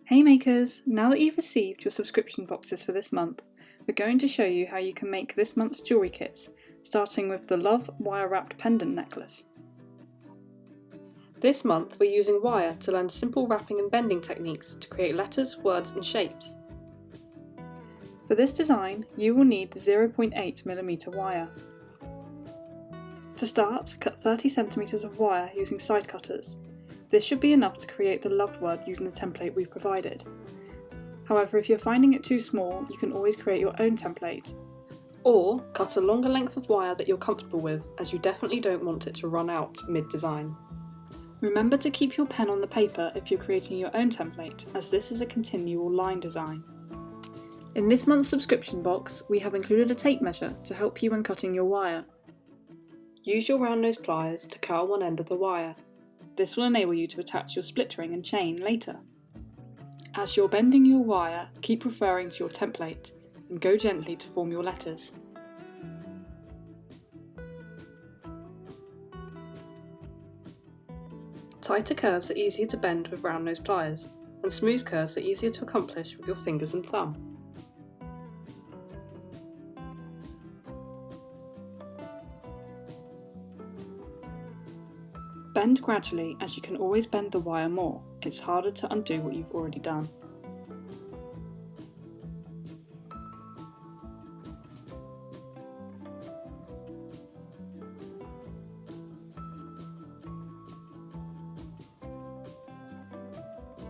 Hey makers! Now that you've received your subscription boxes for this month, we're going to show you how you can make this month's jewellery kits, starting with the Love wire wrapped pendant necklace. This month we're using wire to learn simple wrapping and bending techniques to create letters, words and shapes. For this design, you will need the 0.8mm wire. To start, cut 30 cm of wire using side cutters. This should be enough to create the love word using the template we've provided. However, if you're finding it too small, you can always create your own template. Or cut a longer length of wire that you're comfortable with, as you definitely don't want it to run out mid-design. Remember to keep your pen on the paper if you're creating your own template, as this is a continual line design. In this month's subscription box, we have included a tape measure to help you when cutting your wire. Use your round nose pliers to curl one end of the wire. This will enable you to attach your split ring and chain later. As you're bending your wire, keep referring to your template and go gently to form your letters. Tighter curves are easier to bend with round nose pliers, and smooth curves are easier to accomplish with your fingers and thumb. Bend gradually, as you can always bend the wire more. It's harder to undo what you've already done.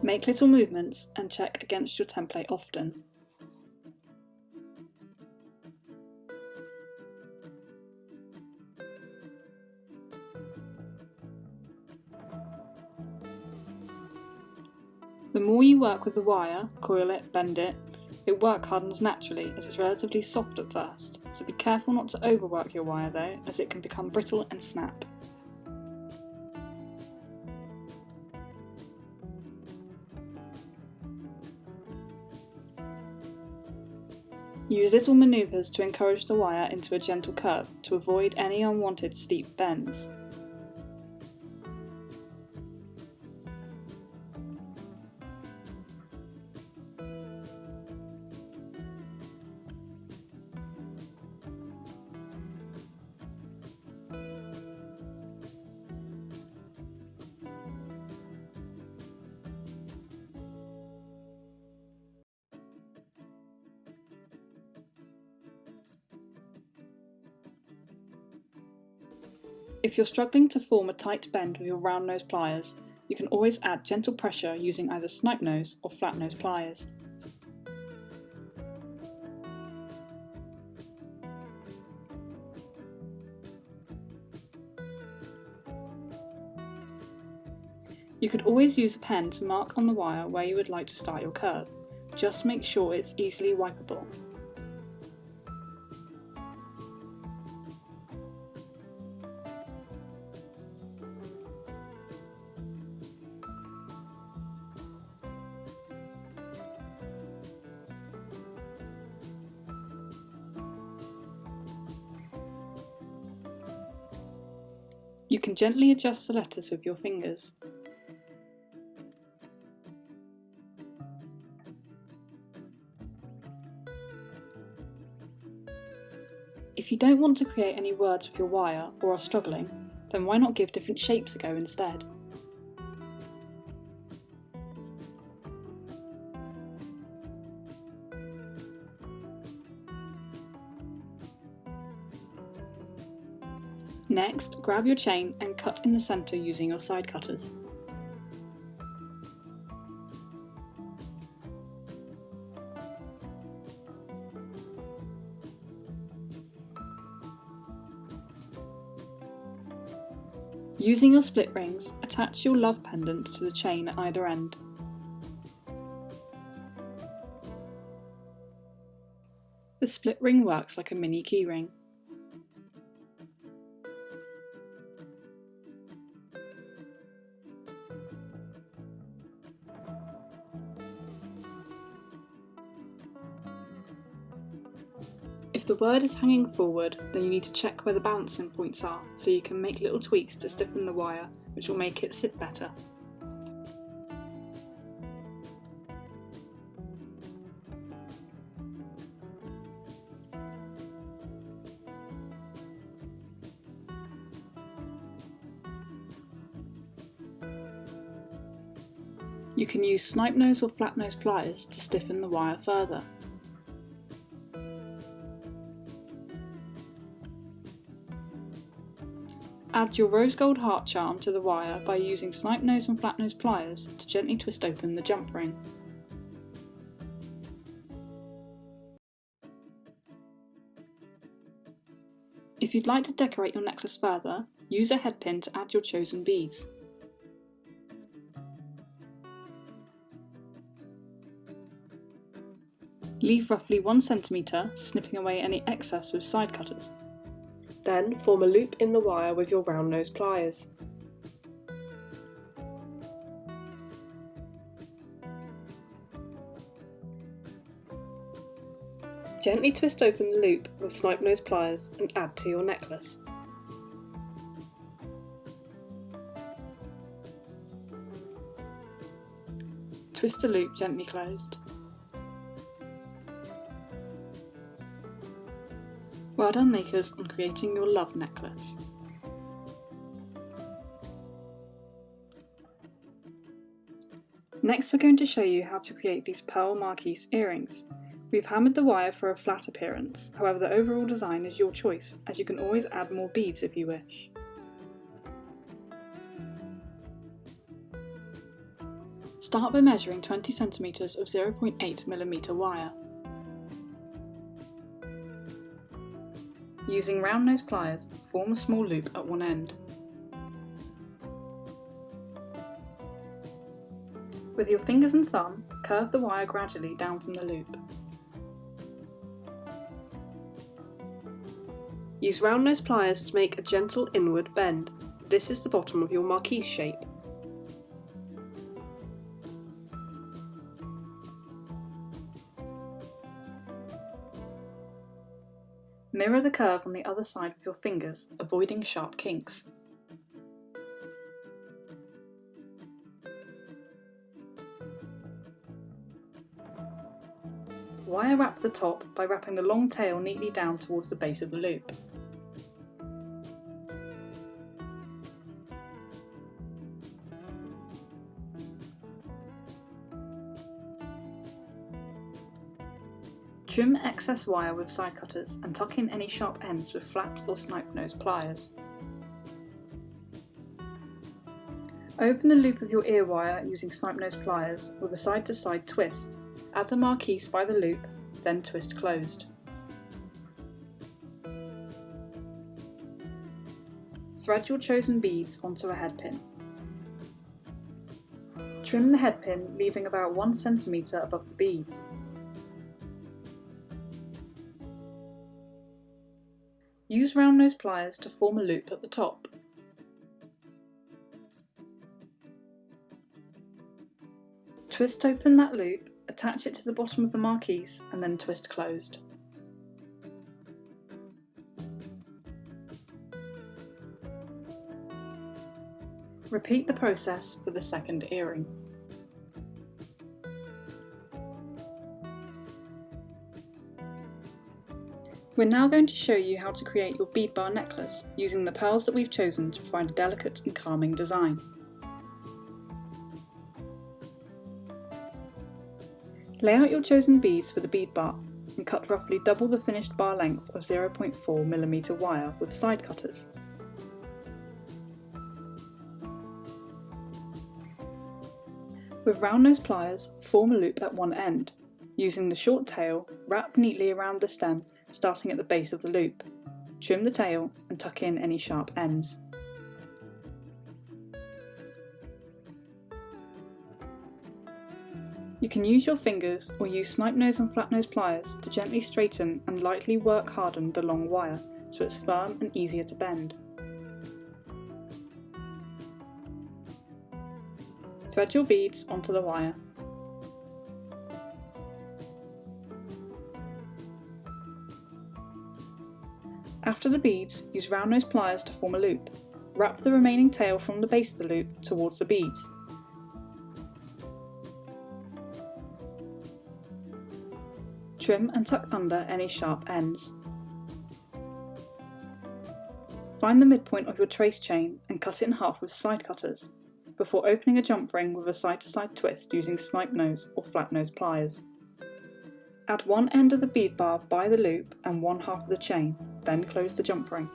Make little movements and check against your template often. The more you work with the wire, coil it, bend it, your work hardens naturally as it's relatively soft at first, so be careful not to overwork your wire though, as it can become brittle and snap. Use little manoeuvres to encourage the wire into a gentle curve to avoid any unwanted steep bends. If you're struggling to form a tight bend with your round nose pliers, you can always add gentle pressure using either snipe nose or flat nose pliers. You could always use a pen to mark on the wire where you would like to start your curve. Just make sure it's easily wipeable. You can gently adjust the letters with your fingers. If you don't want to create any words with your wire or are struggling, then why not give different shapes a go instead? Next, grab your chain and cut in the centre using your side cutters. Using your split rings, attach your love pendant to the chain at either end. The split ring works like a mini key ring. If the word is hanging forward, then you need to check where the balancing points are, so you can make little tweaks to stiffen the wire, which will make it sit better. You can use snipe nose or flat nose pliers to stiffen the wire further. Add your rose gold heart charm to the wire by using snipe nose and flat nose pliers to gently twist open the jump ring. If you'd like to decorate your necklace further, use a head pin to add your chosen beads. Leave roughly 1 cm, snipping away any excess with side cutters. Then form a loop in the wire with your round nose pliers. Gently twist open the loop with snipe nose pliers and add to your necklace. Twist the loop gently closed. Well done, makers, on creating your love necklace. Next, we're going to show you how to create these pearl marquee earrings. We've hammered the wire for a flat appearance, however the overall design is your choice, as you can always add more beads if you wish. Start by measuring 20 cm of 0.8mm wire. Using round nose pliers, form a small loop at one end. With your fingers and thumb, curve the wire gradually down from the loop. Use round nose pliers to make a gentle inward bend. This is the bottom of your marquee shape. Mirror the curve on the other side with your fingers, avoiding sharp kinks. Wire wrap the top by wrapping the long tail neatly down towards the base of the loop. Trim excess wire with side cutters and tuck in any sharp ends with flat or snipe nose pliers. Open the loop of your ear wire using snipe nose pliers with a side to side twist. Add the marquee by the loop, then twist closed. Thread your chosen beads onto a head pin. Trim the head pin, leaving about 1 cm above the beads. Use round nose pliers to form a loop at the top. Twist open that loop, attach it to the bottom of the marquee and then twist closed. Repeat the process for the second earring. We're now going to show you how to create your bead bar necklace using the pearls that we've chosen to provide a delicate and calming design. Lay out your chosen beads for the bead bar and cut roughly double the finished bar length of 0.4mm wire with side cutters. With round nose pliers, form a loop at one end. Using the short tail, wrap neatly around the stem, starting at the base of the loop. Trim the tail and tuck in any sharp ends. You can use your fingers or use snipe nose and flat nose pliers to gently straighten and lightly work harden the long wire so it's firm and easier to bend. Thread your beads onto the wire. After the beads, use round nose pliers to form a loop. Wrap the remaining tail from the base of the loop towards the beads. Trim and tuck under any sharp ends. Find the midpoint of your trace chain and cut it in half with side cutters. before opening a jump ring with a side-to-side twist using snipe nose or flat nose pliers. Add one end of the bead bar by the loop and one half of the chain, then close the jump ring.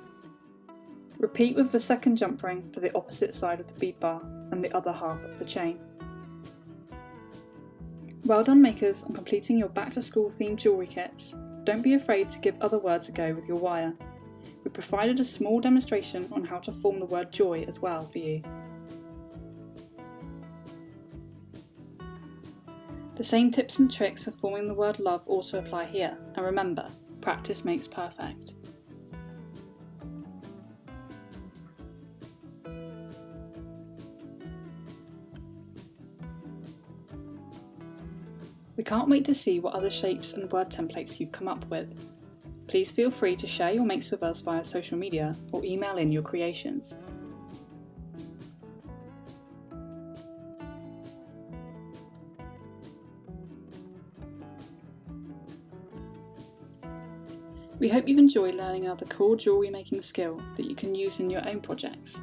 Repeat with the second jump ring for the opposite side of the bead bar and the other half of the chain. Well done makers on completing your back to school themed jewellery kits. Don't be afraid to give other words a go with your wire. We provided a small demonstration on how to form the word joy as well for you. The same tips and tricks for forming the word love also apply here, and remember, practice makes perfect. We can't wait to see what other shapes and word templates you've come up with. Please feel free to share your makes with us via social media or email in your creations. We hope you've enjoyed learning another cool jewellery making skill that you can use in your own projects.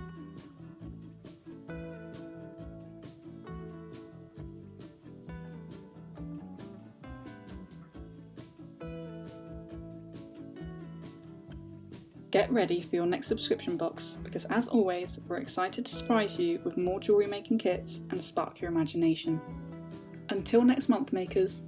Get ready for your next subscription box because, as always, we're excited to surprise you with more jewellery making kits and spark your imagination. Until next month, makers!